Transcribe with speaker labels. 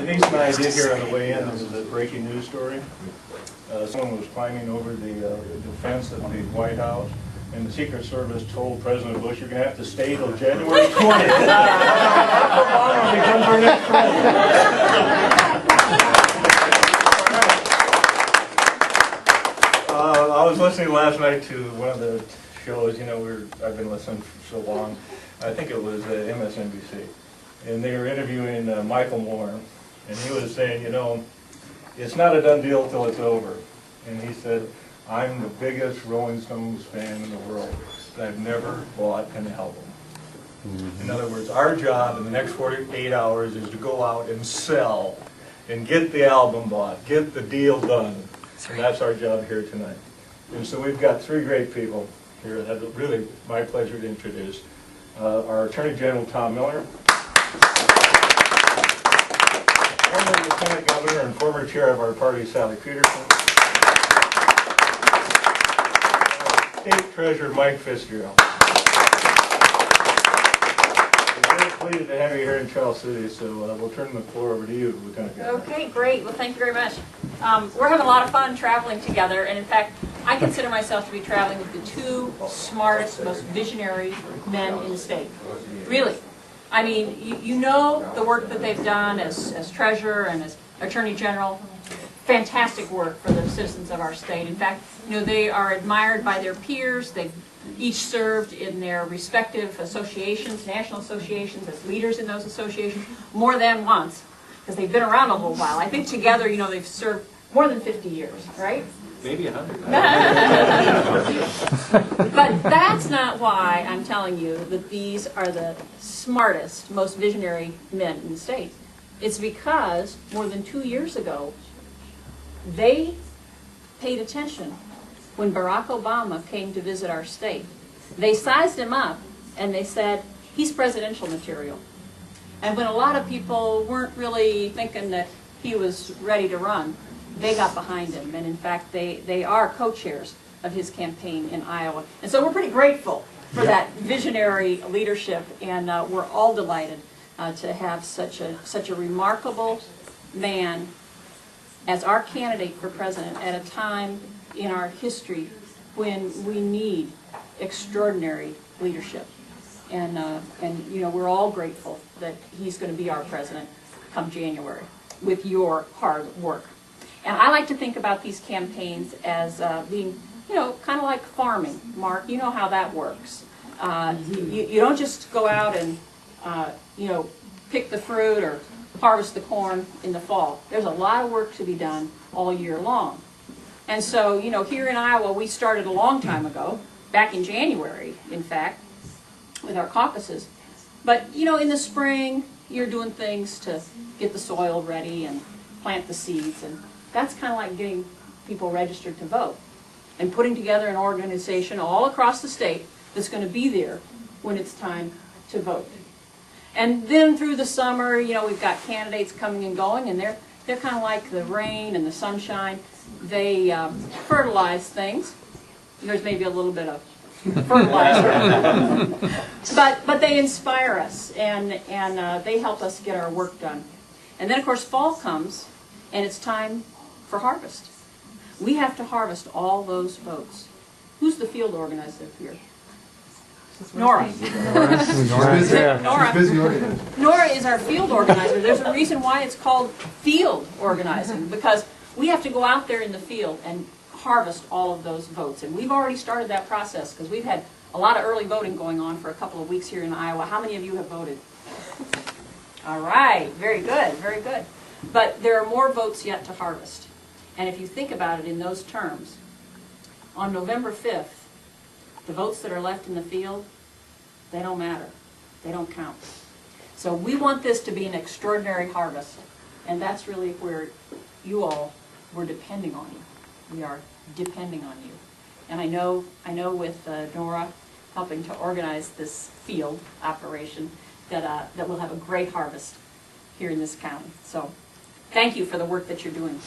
Speaker 1: Denise and I did hear on the way in, this is a breaking news story. Someone was climbing over the fence at the White House, and the Secret Service told President Bush, "You're going to have to stay till January 20th. Obama becomes our next president." I was listening last night to one of the shows. You know, I've been listening for so long. I think it was MSNBC, and they were interviewing Michael Moore, and he was saying, you know, it's not a done deal till it's over. And he said, "I'm the biggest Rolling Stones fan in the world, but I've never bought an album." In other words, our job in the next 48 hours is to go out and sell and get the album bought, get the deal done. And that's our job here tonight. And so we've got three great people here that are really my pleasure to introduce. Our Attorney General, Tom Miller, former Lieutenant Governor and former chair of our party, Sally Pederson, State Treasurer, Mike Fitzgerald. We're very pleased to have you here in Charles City, so we'll turn the floor over to you, Lieutenant Governor.
Speaker 2: Okay, great. Well, thank you very much. We're having a lot of fun traveling together, and in fact, I consider myself to be traveling with the two smartest, most visionary men in the state. Really. I mean, you know the work that they've done as treasurer and as attorney general. Fantastic work for the citizens of our state. In fact, you know, they are admired by their peers. They've each served in their respective associations, national associations, as leaders in those associations more than once, because they've been around a little while. I think together, you know, they've served more than 50 years, right?
Speaker 1: Maybe 100.
Speaker 2: But that's not why I'm telling you that these are the smartest, most visionary men in the state. It's because more than 2 years ago, they paid attention when Barack Obama came to visit our state. They sized him up and they said, he's presidential material. And when a lot of people weren't really thinking that he was ready to run, they got behind him. And in fact, they are co-chairs of his campaign in Iowa. And so we're pretty grateful for that visionary leadership, and we're all delighted to have such a remarkable man as our candidate for president at a time in our history when we need extraordinary leadership. And you know, we're all grateful that he's going to be our president come January with your hard work. And I like to think about these campaigns as being, you know, kind of like farming. Mark, you know how that works. You don't just go out and, you know, pick the fruit or harvest the corn in the fall. There's a lot of work to be done all year long. And so, you know, here in Iowa, we started a long time ago, back in January, in fact, with our caucuses. But, you know, in the spring, you're doing things to get the soil ready and plant the seeds. And that's kind of like getting people registered to vote and putting together an organization all across the state that's going to be there when it's time to vote. And then through the summer, you know, we've got candidates coming and going, and they're kind of like the rain and the sunshine. They fertilize things. There's maybe a little bit of fertilizer. but they inspire us, and they help us get our work done. And then, of course, fall comes, and it's time for harvest. We have to harvest all those votes. Who's the field organizer here? Nora. Nora is our field organizer. There's a reason why it's called field organizing, because we have to go out there in the field and harvest all of those votes. And we've already started that process because we've had a lot of early voting going on for a couple of weeks here in Iowa. How many of you have voted? All right, very good, very good. But there are more votes yet to harvest. And if you think about it in those terms, on November 5th, the votes that are left in the field, they don't matter. They don't count. So we want this to be an extraordinary harvest. And that's really where you all, we're depending on you. We are depending on you. And I know with Nora helping to organize this field operation that we'll have a great harvest here in this county. So thank you for the work that you're doing.